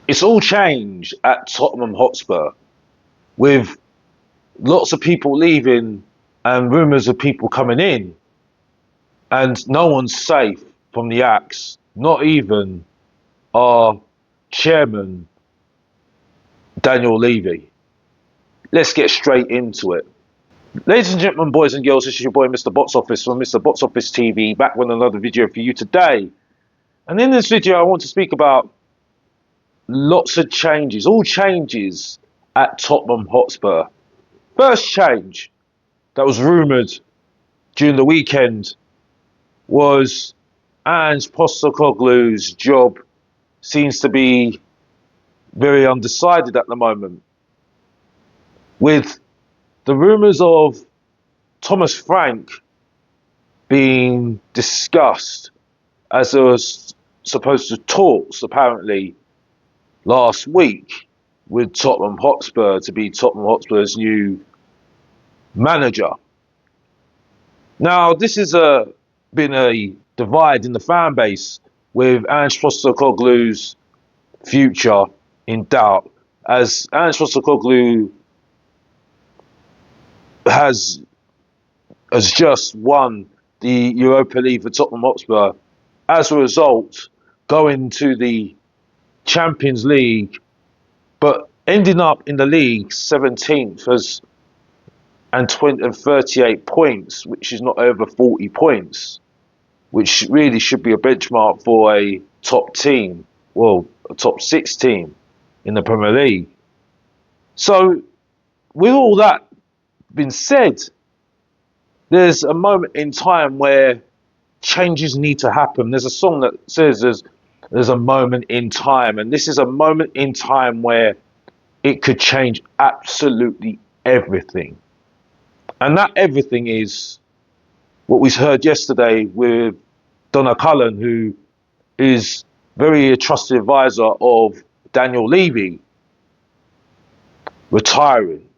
It's all changed at Tottenham Hotspur with lots of people leaving and rumours of people coming in, and no one's safe from the axe, not even our chairman, Daniel Levy. Let's get straight into it. Ladies and gentlemen, boys and girls, this is your boy Mr. Box Office from Mr. Box Office TV, back with another video for you today. And in this video, I want to speak about lots of changes, all changes at Tottenham Hotspur. First change that was rumoured during the weekend was Ange Postecoglou's job seems to be very undecided at the moment, with the rumours of Thomas Frank being discussed as there was supposed to talks apparently last week with Tottenham Hotspur to be Tottenham Hotspur's new manager. Now, this has been a divide in the fan base with Ange Postecoglou's future in doubt, as Ange Postecoglou has just won the Europa League for Tottenham Hotspur. As a result, going to the Champions League, but ending up in the league 17th and 38 points, which is not over 40 points, which really should be a benchmark for a top team, well, a top 6 team in the Premier League. So, with all that been said, there's a moment in time where changes need to happen. There's a song that says there's a moment in time, and this is a moment in time where it could change absolutely everything. And that everything is what we heard yesterday with Donna Cullen, who is very a trusted advisor of Daniel Levy, retiring.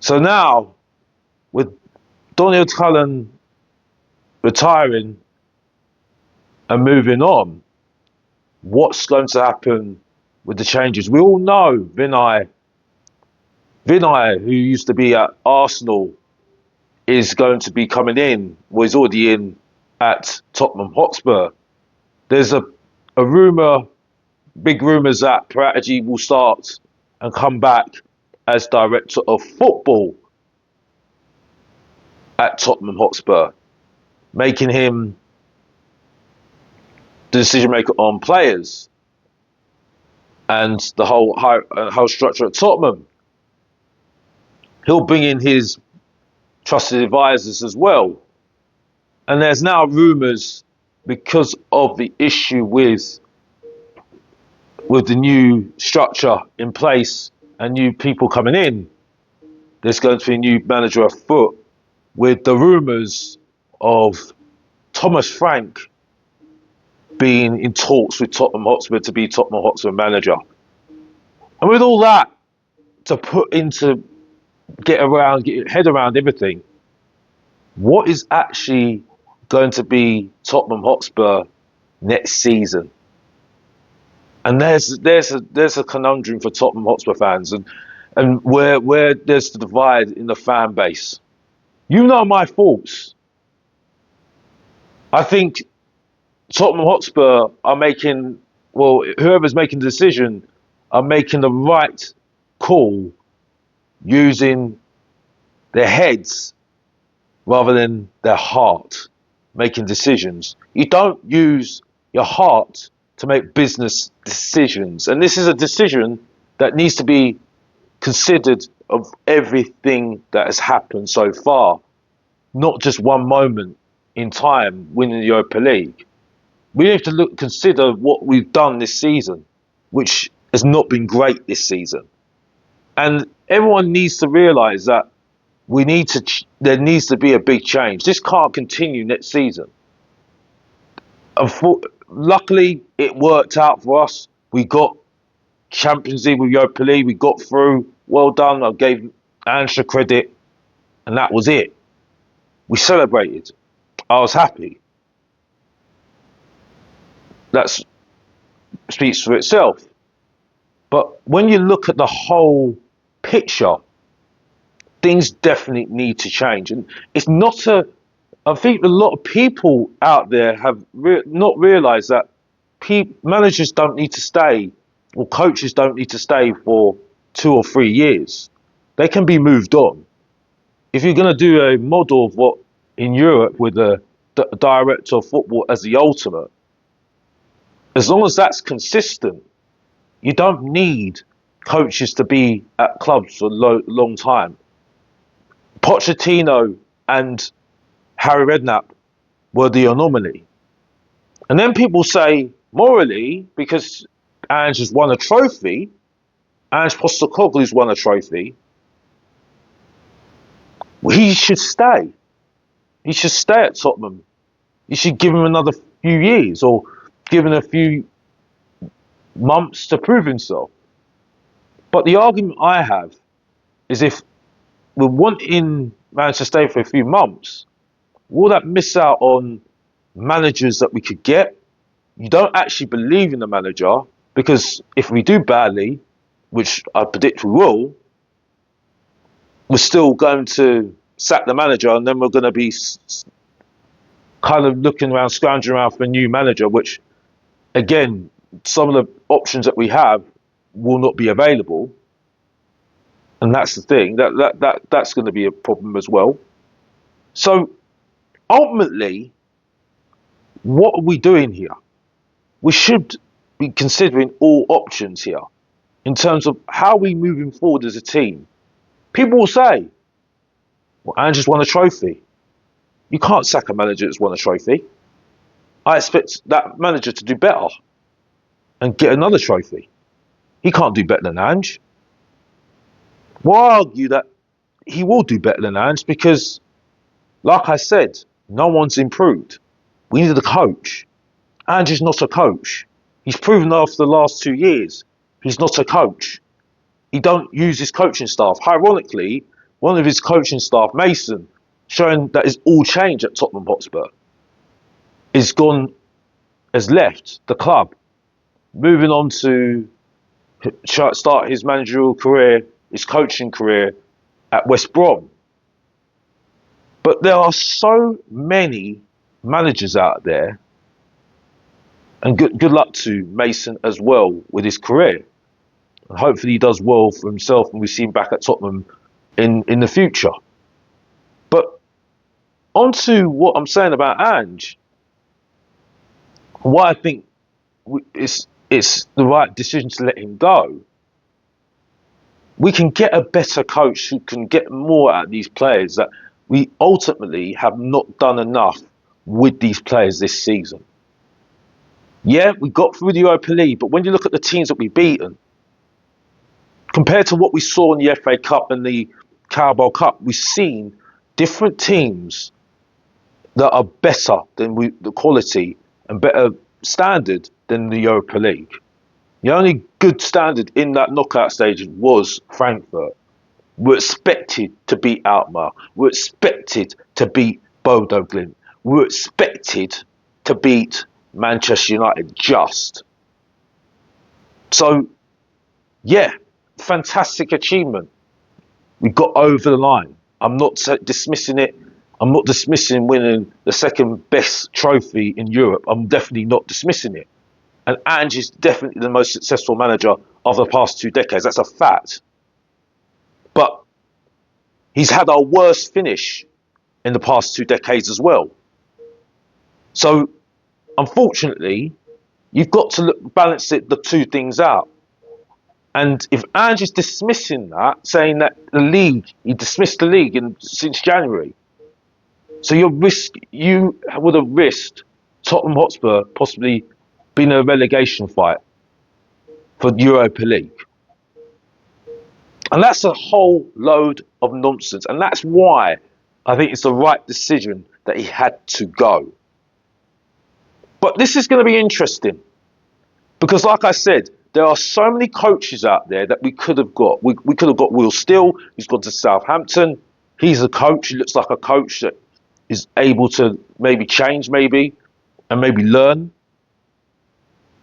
So now, with Donna Cullen retiring and moving on, what's going to happen with the changes? We all know Vinay, who used to be at Arsenal, is going to be coming in, well, he's already in at Tottenham Hotspur. There's a rumour, big rumours that Paratici will start and come back as director of football at Tottenham Hotspur, making him the decision maker on players and the whole structure at Tottenham. He'll bring in his trusted advisors as well. And there's now rumours, because of the issue with the new structure in place and new people coming in, there's going to be a new manager afoot, with the rumours of Thomas Frank being in talks with Tottenham Hotspur to be Tottenham Hotspur manager. And with all that to put into, get your head around everything, what is actually going to be Tottenham Hotspur next season? And there's a conundrum for Tottenham Hotspur fans, and where there's the divide in the fan base. You know my thoughts. I think Tottenham Hotspur are making, well, whoever's making the decision are making the right call using their heads rather than their heart making decisions. You don't use your heart to make business decisions. And this is a decision that needs to be considered of everything that has happened so far, not just one moment in time winning the Europa League. We have to consider what we've done this season, which has not been great this season. And everyone needs to realise that there needs to be a big change. This can't continue next season. Luckily, it worked out for us. We got Champions League with Europa League. We got through. Well done. I gave Ange the credit, and that was it. We celebrated. I was happy. That speaks for itself. But when you look at the whole picture, things definitely need to change. And it's not a, I think a lot of people out there have not realised that managers don't need to stay, or coaches don't need to stay for 2 or 3 years. They can be moved on. If you're going to do a model of what in Europe with the director of football as the ultimate, as long as that's consistent, you don't need coaches to be at clubs for a long time. Pochettino and Harry Redknapp were the anomaly. And then people say, morally, because Ange has won a trophy, Ange Postecoglou's won a trophy, he should stay. He should stay at Tottenham. You should give him another few years, or give him a few months to prove himself. But the argument I have is, if we're wanting Man to stay for a few months, will that miss out on managers that we could get? You don't actually believe in the manager, because if we do badly, which I predict we will, we're still going to sack the manager, and then we're going to be kind of looking around, scrounging around for a new manager, which, again, some of the options that we have will not be available. And that's the thing, that's going to be a problem as well. So ultimately, what are we doing here? We should be considering all options here in terms of how we're moving forward as a team. People will say, well, Ange just won a trophy. You can't sack a manager that's won a trophy. I expect that manager to do better and get another trophy. He can't do better than Ange. Well, I argue that he will do better than Ange, because, like I said, no one's improved. We needed a coach. Ange is not a coach. He's proven after the last 2 years he's not a coach. He don't use his coaching staff. Ironically, one of his coaching staff, Mason, showing that it's all changed at Tottenham Hotspur, has left the club, moving on to start his managerial career, his coaching career at West Brom. But there are so many managers out there, and good luck to Mason as well with his career. And hopefully he does well for himself, and we see him back at Tottenham in the future. But on to what I'm saying about Ange, why I think it's the right decision to let him go. We can get a better coach who can get more out of these players, that we ultimately have not done enough with these players this season. Yeah, we got through the Europa League, but when you look at the teams that we've beaten, compared to what we saw in the FA Cup and the Carabao Cup, we've seen different teams that are better than the quality and better standard than the Europa League. The only good standard in that knockout stage was Frankfurt. We're expected to beat Alkmaar. We're expected to beat Bodo Glimt. We're expected to beat Manchester United just. So, yeah, fantastic achievement. We got over the line. I'm not dismissing it. I'm not dismissing winning the second best trophy in Europe. I'm definitely not dismissing it. And Ange is definitely the most successful manager of the past 2 decades. That's a fact. But he's had our worst finish in the past 2 decades as well. So, unfortunately, you've got to balance the two things out. And if Ange is dismissing that, saying that he dismissed the league since January, so you would have risked Tottenham Hotspur possibly being a relegation fight for the Europa League. And that's a whole load of nonsense. And that's why I think it's the right decision that he had to go. But this is going to be interesting, because, like I said, there are so many coaches out there that we could have got. We could have got Will Steele, who's gone to Southampton. He's a coach. He looks like a coach that is able to maybe change, and maybe learn.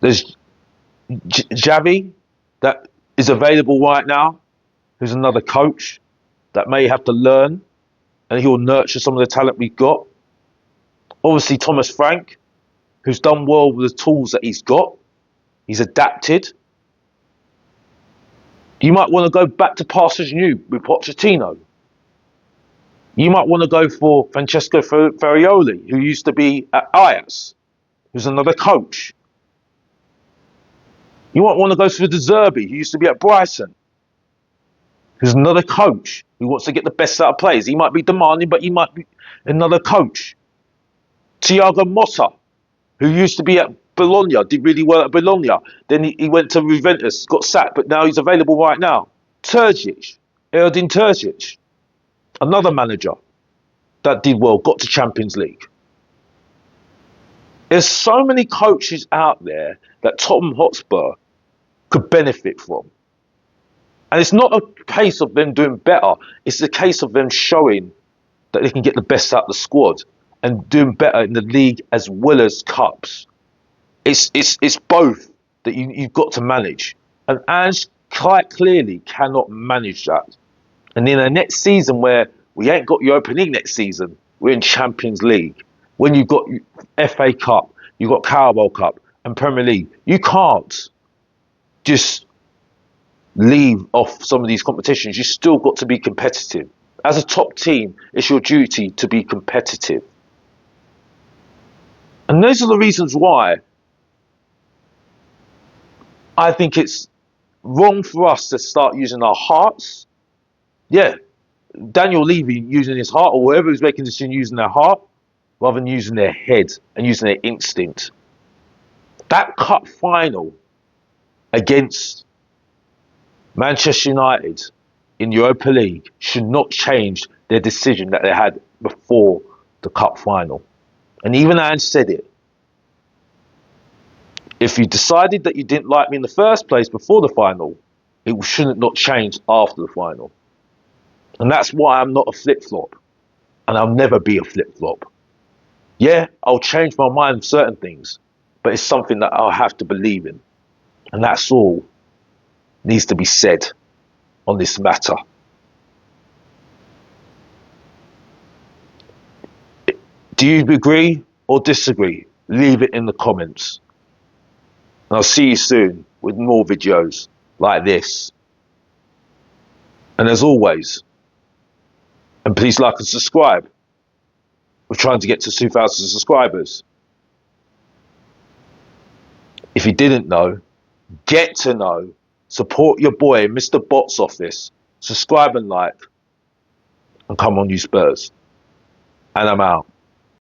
There's Xavi, that is available right now, who's another coach that may have to learn and he'll nurture some of the talent we've got. Obviously, Thomas Frank, who's done well with the tools that he's got. He's adapted. You might want to go back to pastures new with Pochettino. You might want to go for Francesco Ferrioli, who used to be at Ajax, who's another coach. You might want to go for De Zerbi, who used to be at Brighton, who's another coach who wants to get the best out of players. He might be demanding, but he might be another coach. Thiago Motta, who used to be at Bologna, did really well at Bologna. Then he went to Juventus, got sacked, but now he's available right now. Terzic, Erdin Terzic, another manager that did well, got to Champions League. There's so many coaches out there that Tottenham Hotspur could benefit from. And it's not a case of them doing better. It's a case of them showing that they can get the best out of the squad and doing better in the league as well as cups. It's both that you've got to manage. And Ange quite clearly cannot manage that. And in the next season where we ain't got Europa League next season, we're in Champions League. When you've got FA Cup, you've got Carabao Cup and Premier League, you can't just leave off some of these competitions. You've still got to be competitive. As a top team, it's your duty to be competitive. And those are the reasons why I think it's wrong for us to start using our hearts. Yeah, Daniel Levy using his heart, or whoever who's making the decision using their heart, rather than using their head and using their instinct. That cup final against Manchester United in Europa League should not change their decision that they had before the cup final. And even Ange said it. If you decided that you didn't like me in the first place before the final, it shouldn't not change after the final. And that's why I'm not a flip-flop. And I'll never be a flip-flop. Yeah, I'll change my mind on certain things, but it's something that I'll have to believe in. And that's all needs to be said on this matter. Do you agree or disagree? Leave it in the comments. And I'll see you soon with more videos like this. And as always, and please like and subscribe. We're trying to get to 2,000 subscribers. If you didn't know, get to know. Support your boy, Mr. Bots Office. Subscribe and like. And come on, you Spurs. And I'm out.